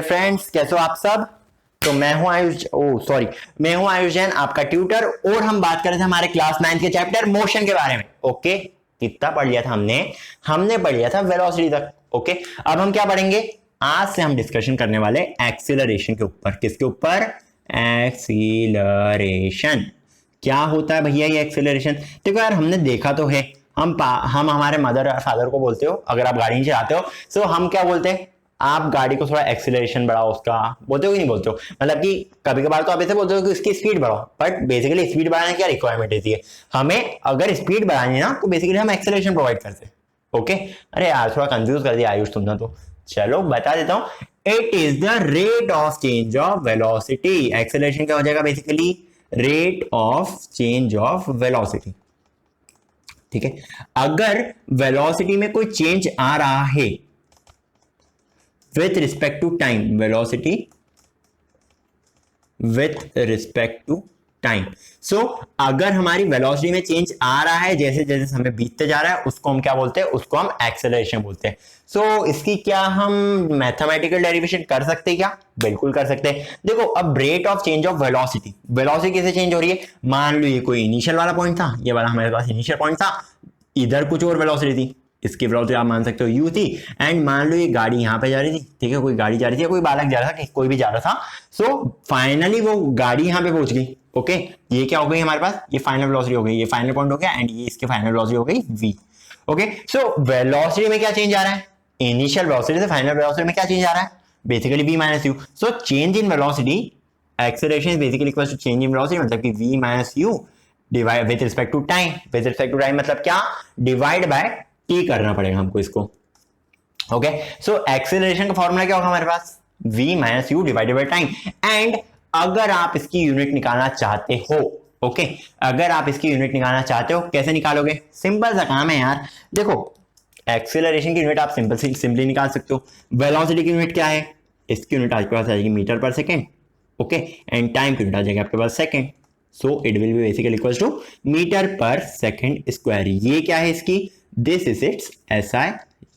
Friends, कैसे हो आप सब। तो मैं हूं मैं हूं आयुष जैन, आपका ट्यूटर। और हम बात कर रहे थे हमारे क्लास 9 के चैप्टर मोशन के बारे में। ओके, कितना पढ़ लिया था हमने पढ़ लिया था वेलोसिटी तक। ओके, अब हम क्या पढ़ेंगे, आज से हम डिस्कशन करने वाले एक्सीलरेशन के ऊपर। किसके ऊपर? एक्सीलरेशन। क्या होता है भैया ये एक्सीलरेशन? देखो यार, हमने देखा तो है, हम हमारे मदर और फादर को बोलते हो, अगर आप गाड़ी चलाते हो तो हम क्या बोलते हैं, आप गाड़ी को थोड़ा एक्सीलरेशन बढ़ाओ, उसका बोलते हो कि नहीं बोलते हो? मतलब कि कभी कभार तो आप ऐसे बोलते हो कि उसकी स्पीड बढ़ाओ, बट बेसिकली स्पीड बढ़ाने की क्या रिक्वायरमेंट होती है हमें? अगर स्पीड बढ़ानी है ना तो बेसिकली हम एक्सीलरेशन प्रोवाइड करते हैं। ओके, अरे यार थोड़ा कंफ्यूज कर दिया आयुष तुमने तो। चलो बता देता हूं, it is the rate of change of velocity. Acceleration क्या हो जाएगा basically? Rate of change of velocity. ठीक है, अगर वेलोसिटी में कोई चेंज आ रहा है with respect to time, velocity with respect to time. So अगर हमारी वेलोसिटी में चेंज आ रहा है, जैसे जैसे समय बीतते जा रहा है, उसको हम क्या बोलते हैं? उसको हम एक्सेलरेशन बोलते हैं। सो इसकी क्या हम मैथमेटिकल डेरिवेशन कर सकते हैं क्या? बिल्कुल कर सकते हैं। देखो, अब rate of change of velocity, velocity कैसे चेंज हो रही है? मान लो ये कोई इनिशियल वाला पॉइंट था, ये वाला हमारे पास इनिशियल पॉइंट था, इधर कुछ और वेलोसिटी थी, इसकी वेलोसिटी आप मान सकते हो u थी, एंड मान लो ये गाड़ी यहां पे जा रही थी, ठीक है, कोई गाड़ी जा रही थी, कोई बालक जा रहा था, कोई भी जा रहा था। सो फाइनली वो गाड़ी यहां पे पहुंच गई। ओके, ये क्या हो गई हमारे पास? ये फाइनल वेलोसिटी हो गई, ये फाइनल पॉइंट हो गया, एंड ये इसकी फाइनल वेलोसिटी हो गई v। ओके, सो वेलोसिटी में क्या चेंज आ रहा है? इनिशियल वेलोसिटी से फाइनल वेलोसिटी में क्या चेंज आ रहा है? Basically v minus u. So change in velocity, acceleration is basically equal to change in velocity, मतलब कि v minus u divide with respect to time. With respect to time मतलब क्या? Divide by t करना पड़ेगा हमको इसको। Okay, so acceleration का formula क्या होगा हमारे पास? v minus u divided by time. And अगर आप इसकी यूनिट निकालना चाहते हो, ओके, अगर आप इसकी यूनिट निकालना चाहते हो, कैसे निकालोगे? सिंपल सा काम है यार। देखो, एक्सेलरेशन की यूनिट आप सिंपली निकाल सकते हो। वेलोसिटी की यूनिट क्या है? इसकी यूनिट आपके पास आ जाएगी meter per second. Okay, and time की यूनिट आ जाएगी आपके पास second. So it will be basically equal to meter per second square. ये क्या है इसकी? This is its SI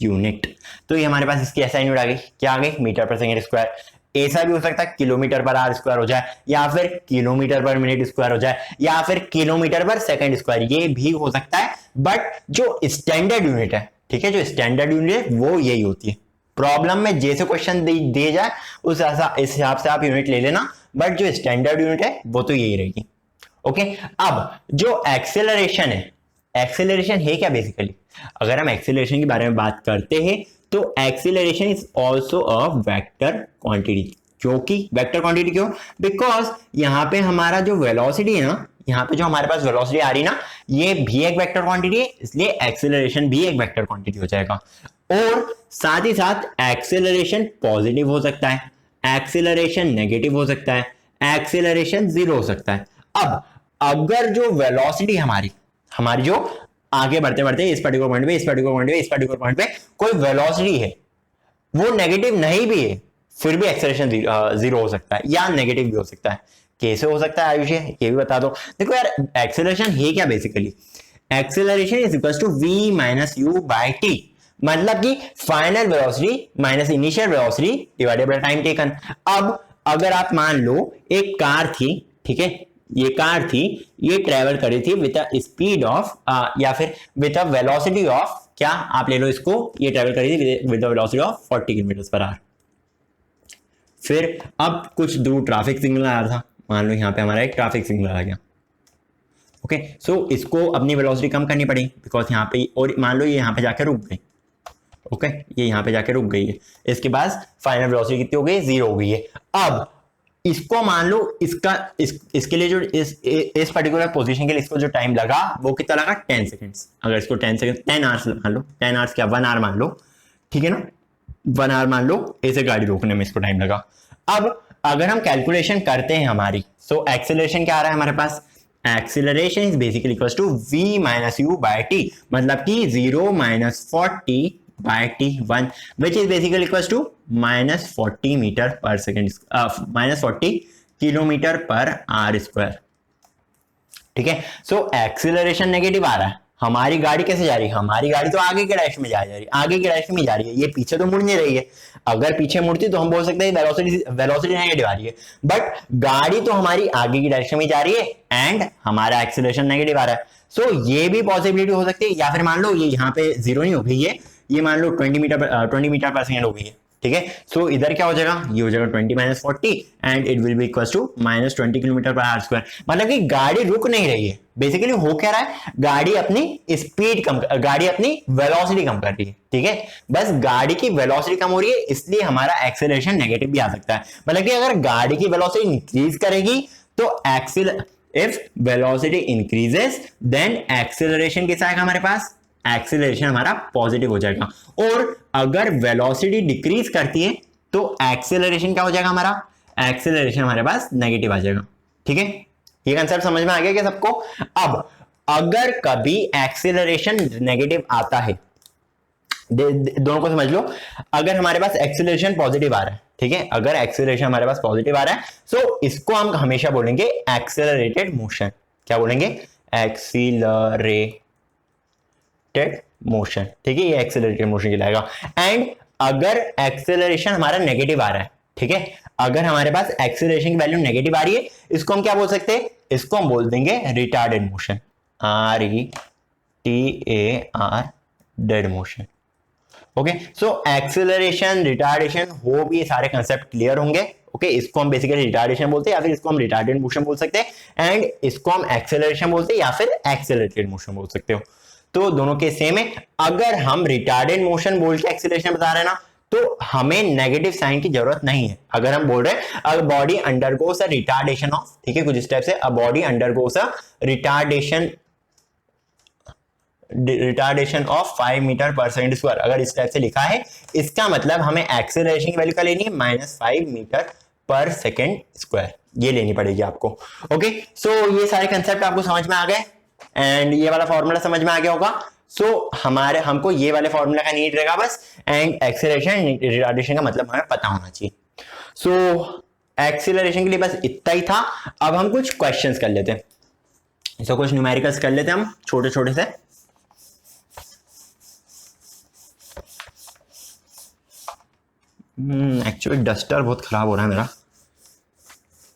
unit. तो ये हमारे पास इसकी एसआई यूनिट आ गई। क्या आ गई? Metre per second square. ऐसा भी हो सकता है किलोमीटर पर आर स्क्वायर हो जाए, या फिर किलोमीटर पर मिनट स्क्वायर हो जाए, या फिर किलोमीटर पर सेकंड स्क्वायर, ये भी हो सकता है। बट जो स्टैंडर्ड यूनिट है, ठीक है, जो स्टैंडर्ड यूनिट है वो यही होती है। प्रॉब्लम में जैसे क्वेश्चन दे जाए उस हिसाब से आप यूनिट ले लेना, बट जो स्टैंडर्ड यूनिट है वो तो यही रहेगी। ओके, अब जो एक्सेलरेशन है, एक्सेलरेशन है क्या बेसिकली? अगर हम एक्सेलरेशन के बारे में बात करते हैं तो acceleration is also a vector quantity. क्योंकि वेक्टर क्वांटिटी क्यों? बिकॉज यहां पे हमारा जो वेलोसिटी है ना, यहां पे जो हमारे पास वेलोसिटी आ रही है ना, ये भी एक वेक्टर क्वांटिटी है, इसलिए एक्सेलरेशन भी एक वेक्टर क्वांटिटी हो जाएगा। और साथ ही साथ एक्सेलरेशन पॉजिटिव हो सकता है, एक्सेलरेशन नेगेटिव हो सकता है, एक्सेलरेशन जीरो हो सकता है। अब अगर जो वेलोसिटी हमारी हमारी जो आगे बढ़ते बढ़ते इस पर्टिकुलर पॉइंट पे, इस पर्टिकुलर पॉइंट पे, इस पर्टिकुलर पॉइंट पे कोई वेलोसिटी है, वो नेगेटिव नहीं भी है, फिर भी एक्सेलरेशन जीरो हो सकता है, या नेगेटिव भी हो सकता है। कैसे हो सकता है आयुष, ये भी बता दो। देखो यार, एक्सेलरेशन है क्या basically? Acceleration is equal to v minus u by t. मतलब कि final velocity minus initial velocity divided by time taken. अब अगर आप मान लो एक कार थी, ठीक है, ये कार थी, ये ट्रेवल करी थी विद अ स्पीड ऑफ या फिर विद अ वेलोसिटी ऑफ, क्या आप ले लो इसको, ये ट्रेवल करी थी with a velocity of 40 kilometre per our. फिर अब कुछ दूर ट्रैफिक सिग्नल आ रहा था, मान लो यहाँ पे हमारा एक ट्रैफिक सिग्नल आ गया। ओके, सो इसको अपनी वेलोसिटी कम करनी पड़ी, बिकॉज यहाँ पे, और मान लो ये यहाँ पे जाकर रुक गई। ओके, ये यहाँ पे जाके रुक गई है, इसके बाद फाइनल वेलोसिटी कितनी हो गई? जीरो हो गई है। अब इसको मान लो, इसके लिए जो इस पर्टिकुलर पोजीशन के लिए इसको जो टाइम लगा वो कितना लगा? 10 सेकंड्स। अगर इसको 10 सेकंड 10 आवर्स मान लो, 10 आवर्स क्या 1 आवर मान लो, ठीक है ना, 1 आवर मान लो, ऐसे गाड़ी रोकने में इसको टाइम लगा। अब अगर हम कैलकुलेशन करते हैं हमारी, सो एक्सेलरेशन क्या आ रहा है हमारे पास? Acceleration is basically equals to v minus u by t, मतलब कि 0 minus 40 by t1, which is basically equals to minus 40 meter per second, minus 40 kilometre पर आर स्क्वायर। ठीक है, सो एक्सीलरेशन नेगेटिव आ रहा है, हमारी गाड़ी कैसे जा रही है, हमारी गाड़ी तो आगे के डायरेक्शन में जा रही है, आगे के डायरेक्शन में जा रही है, ये पीछे तो मुड़ नहीं रही है। अगर पीछे मुड़ती तो हम बोल सकते हैं वेलोसिटी नेगेटिव आ रही है, बट गाड़ी तो हमारी आगे की डायरेक्शन में जा रही है एंड हमारा एक्सीलरेशन नेगेटिव आ रहा है। सो ये भी पॉसिबिलिटी हो सकती है, या फिर मान लो ये यहाँ पे जीरो नहीं हो गई है, ये मान लो 20 मीटर पर सेकेंड हो गई है, ठीक है। सो इधर क्या हो जाएगा, ये हो जाएगा 20 minus 40 and it will be equal to minus 20 kilometre per hour square. मतलब कि गाड़ी रुक नहीं रही है, बेसिकली हो क्या रहा है, गाड़ी अपनी स्पीड कम, गाड़ी अपनी वेलोसिटी कम कर रही है, ठीक है। बस गाड़ी की वेलोसिटी कम हो रही है, इसलिए हमारा एक्सेलरेशन नेगेटिव भी आ सकता है। मतलब कि अगर गाड़ी की वेलोसिटी इंक्रीज करेगी तो if velocity increases then acceleration कैसा आएगा हमारे पास, एक्सेलरेशन हमारा पॉजिटिव हो जाएगा। और अगर वेलोसिटी डिक्रीज करती है तो एक्सेलरेशन क्या हो जाएगा, हमारा एक्सेलरेशन हमारे पास नेगेटिव आ जाएगा, ठीक है। ये कंसेप्ट समझ में आ गया क्या सबको। अब अगर कभी एक्सेलरेशन नेगेटिव आता है, दोनों को समझ लो, अगर हमारे पास एक्सेलरेशन पॉजिटिव आ रहा है, ठीक है, अगर एक्सेलरेशन हमारे पास पॉजिटिव आ रहा है सो इसको हम हमेशा बोलेंगे एक्सेलरेटेड मोशन। क्या बोलेंगे, एक्सीलरेटेड मोशन, ठीक है, ये एक्सेलरेटेड मोशन कहलाएगा। एंड अगर एक्सेलरेशन हमारा नेगेटिव आ रहा है, ठीक है, अगर हमारे पास एक्सेलरेशन की वैल्यू नेगेटिव आ रही है, इसको हम क्या बोल सकते हैं, इसको हम बोल देंगे retarded motion, RETAR dead motion. Okay, so acceleration, retardation, hope ये सारे कंसेप्ट क्लियर होंगे। ओके, इसको हम बेसिकली रिटार्डेशन बोलते हैं या फिर इसको हम रिटार्डेड मोशन बोल सकते हैं एंड इसको हम एक्सेलरेशन बोलते हैं या फिर एक्सेलरेटेड मोशन बोल सकते हो। तो दोनों के सेम है। अगर हम रिटार्डेड मोशन बोल के एक्सेलरेशन बता रहे हैं ना तो हमें नेगेटिव साइन की जरूरत नहीं है। अगर हम बोल रहे हैं अगर body undergoes a retardation of, ठीक है, कुछ स्टेप से a body undergoes a retardation of 5 metre per second square, अगर इस टाइप से लिखा है, इसका मतलब हमें एक्सेलरेशन की वैल्यू क्या लेनी है, -5 मीटर पर सेकंड स्क्वायर, ये लेनी पड़ेगी आपको। ओके, सो ये सारे कंसेप्ट आपको समझ में आ गए एंड ये वाला फॉर्मूला समझ में आ गया होगा। सो हमको ये वाले फॉर्मूला का नीड रहेगा बस, एंड एक्सेलरेशन रिटार्डेशन का मतलब हमें पता होना चाहिए। सो एक्सेलरेशन के लिए बस इतना ही था। अब हम कुछ क्वेश्चंस कर लेते हैं, सो कुछ न्यूमेरिकल्स कर लेते हैं हम छोटे छोटे से। एक्चुअली डस्टर बहुत खराब हो रहा है मेरा।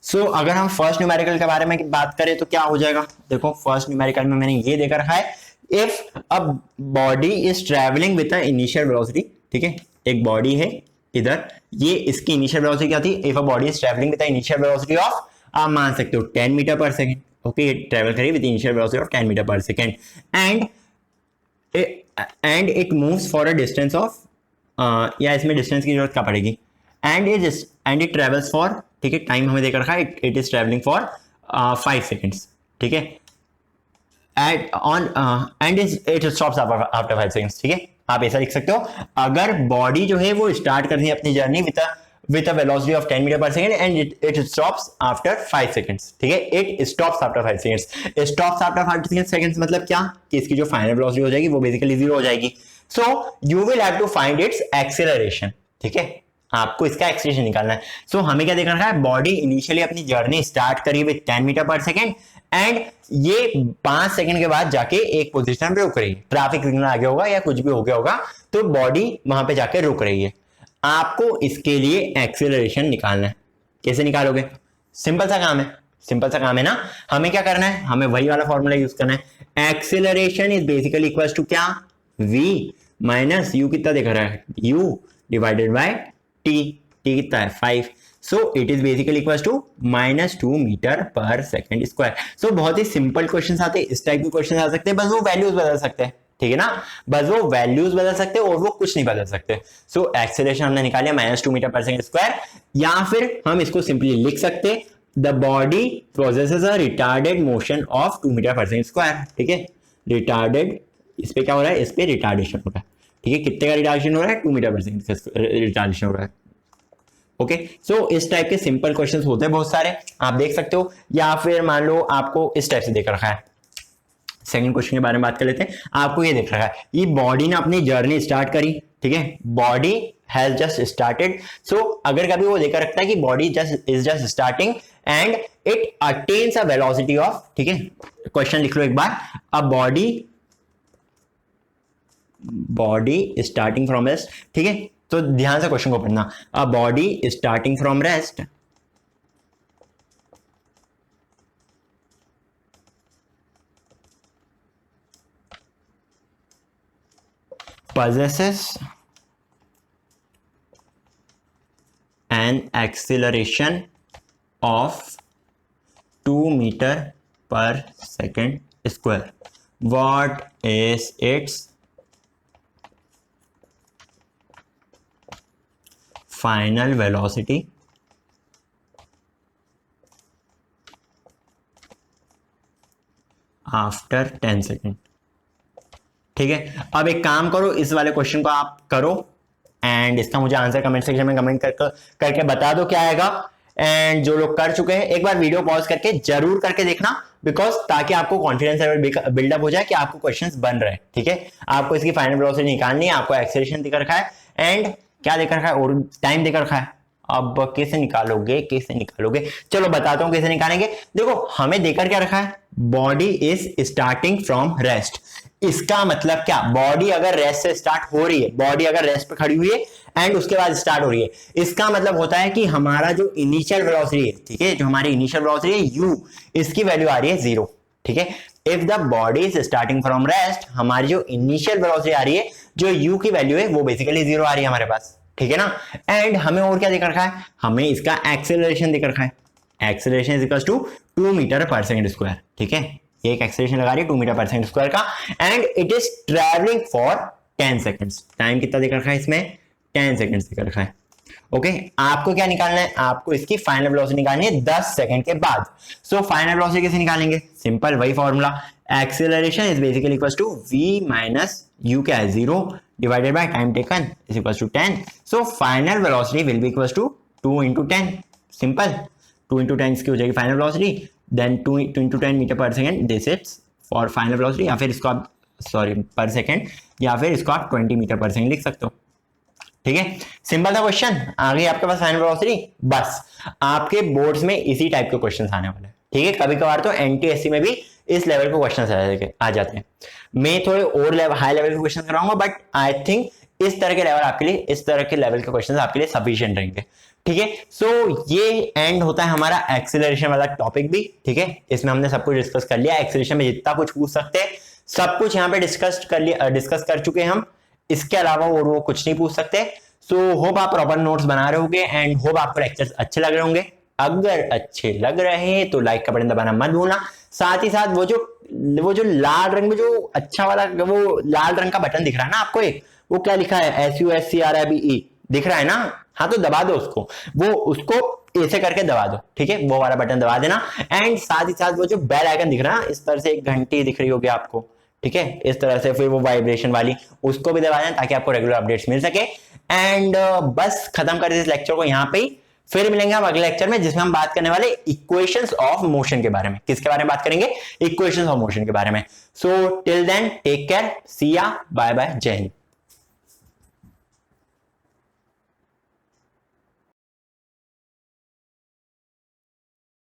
सो अगर हम फर्स्ट न्यूमेरिकल के बारे में बात करें तो क्या हो जाएगा, देखो फर्स्ट न्यूमेरिकल में मैंने ये देकर रखा है, if a body is travelling with initial velocity, ठीक है, एक बॉडी है इधर, ये इसकी इनिशियल वेलोसिटी क्या थी, if a body is travelling with initial velocity of, आप मान सकते हो 10 मीटर पर सेकेंड। ओके, ये ट्रेवल करेगी with initial velocity of 10 meter per second and it moves for a distance of, या इसमें डिस्टेंस की जरूरत क्या पड़ेगी, एंड इट ट्रेवल्स फॉर, ठीक है, टाइम हमें देकर रखा है, it is travelling for 5 seconds, ठीक है, and it stops after 5 seconds, ठीक है। आप ऐसा लिख सकते हो, अगर बॉडी जो है वो स्टार्ट करती है अपनी journey with a velocity of 10 meter per second and it stops after 5 seconds, ठीक है, it stops after 5 seconds. Stops after 5 seconds मतलब क्या, कि इसकी जो फाइनल वेलोसिटी हो जाएगी वो बेसिकली 0 हो जाएगी। So you will have to find its acceleration, ठीक है, आपको इसका एक्सेलरेशन निकालना है। सो हमें क्या देखना है, बॉडी इनिशियली अपनी जर्नी स्टार्ट करी with 10 meter per second and ये 5 सेकंड के बाद जाके एक पोजीशन पे रुक रही है, ट्रैफिक सिग्नल आ गया होगा या कुछ भी हो गया होगा तो बॉडी वहां पे जाके रुक रही है। आपको इसके लिए एक्सेलरेशन निकालना है। कैसे निकालोगे, सिंपल सा काम है, सिंपल सा काम है ना। हमें क्या करना है, हमें वही वाला फॉर्मूला यूज करना है, acceleration is basically equals to क्या, v माइनस u, कितना देख रहा है, u divided by t, t कितना है 5, so it is basically equals to -2 metre per second square. So बहुत ही सिंपल क्वेश्चन आते हैं, इस टाइप के क्वेश्चन आ सकते हैं, बस वो वैल्यूज बदल सकते हैं, ठीक है ना, बस वो वैल्यूज बदल सकते हैं और वो कुछ नहीं बदल सकते। सो एक्सेलरेशन हमने निकालिया -2 मीटर पर सेकंड स्क्वायर, या फिर हम इसको सिंपली लिख सकते हैं the body processes a retarded motion of 2 metre per second square, ठीक है, रिटार्डेड, इस पे क्या हो रहा है, इस पे रिटार्डेशन हो रहा है, ठीक है, कितने का रिटार्डेशन हो रहा है, 2 मीटर पर सेकंड रिटार्डेशन हो रहा है। ओके, सो इस टाइप के सिंपल क्वेश्चंस होते हैं बहुत सारे, आप देख सकते हो, या फिर मान लो आपको इस टाइप से देख रखा है। सेकंड क्वेश्चन के बारे में बात कर लेते हैं। आपको ये देख रखा है, ये बॉडी ने अपनी जर्नी स्टार्ट करी, ठीक है, body has just started. So अगर कभी वो देकर रखता है कि body is just starting and it attains a velocity of, ठीक है, क्वेश्चन लिख लो एक बार, a body body starting from rest, ठीक है। तो ध्यान से क्वेश्चन को पढ़ना, अ बॉडी स्टार्टिंग फ्रॉम रेस्ट possesses an acceleration of 2 meter per second square. What is its final velocity after 10 second? ठीक है, अब एक काम करो, इस वाले क्वेश्चन को आप करो एंड इसका मुझे आंसर कमेंट सेक्शन में कमेंट करके बता दो क्या आएगा। एंड जो लोग कर चुके हैं एक बार वीडियो पॉज करके जरूर करके देखना, बिकॉज ताकि आपको कॉन्फिडेंस लेवल बिल्डअप हो जाए कि आपको क्वेश्चंस बन रहे हैं। ठीक है, आपको इसकी फाइनल वेलोसिटी निकालनी है, आपको एक्सेलरेशन दिखा रखा है एंड क्या दिखा रखा है, और टाइम दिखा रखा है। अब कैसे निकालोगे, चलो बताता हूं कैसे निकालेंगे। देखो हमें देकर क्या रखा है, body is starting from rest. इसका मतलब क्या, बॉडी अगर रेस्ट से स्टार्ट हो रही है, बॉडी अगर रेस्ट पे खड़ी हुई है एंड उसके बाद स्टार्ट हो रही है, इसका मतलब होता है कि हमारा जो इनिशियल वेलोसिटी है, ठीक है, जो हमारी इनिशियल वेलोसिटी है u, इसकी वैल्यू आ रही है 0। ठीक है, if the body is starting from rest, हमारी जो इनिशियल वेलोसिटी आ रही है, जो u की वैल्यू है वो बेसिकली 0 आ रही है हमारे पास। ठीक है ना, एंड हमें और क्या दिख रखा है, हमें इसका एक्सेलरेशन दिख रखा है। Acceleration is equal to 2 metre per second square. ठीक है, एक एक्सेलरेशन लगा रही है 2 मीटर पर सेकंड स्क्वायर का and it is travelling for 10 seconds. Time कितना दिख रखा है इसमें, 10 सेकंड्स दिख रखा है। ओके, आपको क्या निकालना है, आपको इसकी फाइनल वेलोसिटी निकालनी है 10 सेकंड के बाद। सो फाइनल वेलोसिटी कैसे निकालेंगे, सिंपल वही formula, acceleration is basically equal to v minus u, क्या है 0 divided by time taken is equal to 10। So final velocity will be equal to 2 into 10, simple 2 into 10 इसकी हो जाएगी final velocity, then 2 into 10 meter per second, this is for final velocity, या फिर इसको आप पर सेकंड, या फिर इसको आप 20 मीटर पर सेकंड लिख सकते हो। ठीक है, सिंपल था क्वेश्चन, आ गई आपके पास फाइनल वेलोसिटी। बस आपके बोर्ड्स में इसी टाइप के क्वेश्चंस आने वाले हैं। ठीक है, कभी कभार तो एनटीएससी में भी इस लेवल के क्वेश्चन आ जाते हैं। मैं थोड़े और हाई लेवल के क्वेश्चन कराऊंगा, बट आई थिंक इस तरह के लेवल आपके लिए, इस तरह के लेवल के क्वेश्चन आपके लिए सफिशिएंट रहेंगे। ठीक है, सो ये एंड होता है हमारा एक्सेलरेशन वाला टॉपिक भी। ठीक है, इसमें हमने सब कुछ डिस्कस कर लिया, एक्सेलरेशन में जितना कुछ पूछ सकते हैं सब कुछ यहाँ पे डिस्कस कर चुके हैं हम। इसके अलावा और वो कुछ नहीं पूछ सकते। सो होप आप प्रॉपर नोट्स बना रहे होंगे एंड होप आपको लेक्चर्स अच्छे लग रहे होंगे। अगर अच्छे लग रहे हैं तो लाइक का बटन दबाना मत भूलना। साथ ही साथ वो जो लाल रंग में जो अच्छा वाला वो लाल रंग का बटन दिख रहा है ना आपको, एक वो क्या लिखा है, SUSCRIBE दिख रहा है ना, हाँ तो दबा दो उसको, वो उसको ऐसे करके दबा दो। ठीक है, वो वाला बटन दबा देना एंड साथ ही साथ वो जो बेल आइकन दिख रहा है इस तरह से एक घंटी दिख रही होगी आपको, ठीक है, इस तरह से, फिर वो वाइब्रेशन वाली, उसको भी दबा देना ताकि आपको रेगुलर अपडेट्स मिल सके। एंड बस खत्म कर दे इस लेक्चर को यहाँ पे ही। फिर मिलेंगे हम अगले लेक्चर में जिसमें हम बात करने वाले इक्वेशंस ऑफ मोशन के बारे में। किसके बारे में बात करेंगे, इक्वेशंस ऑफ मोशन के बारे में। So till then take care, see ya, bye bye, जय हिंद।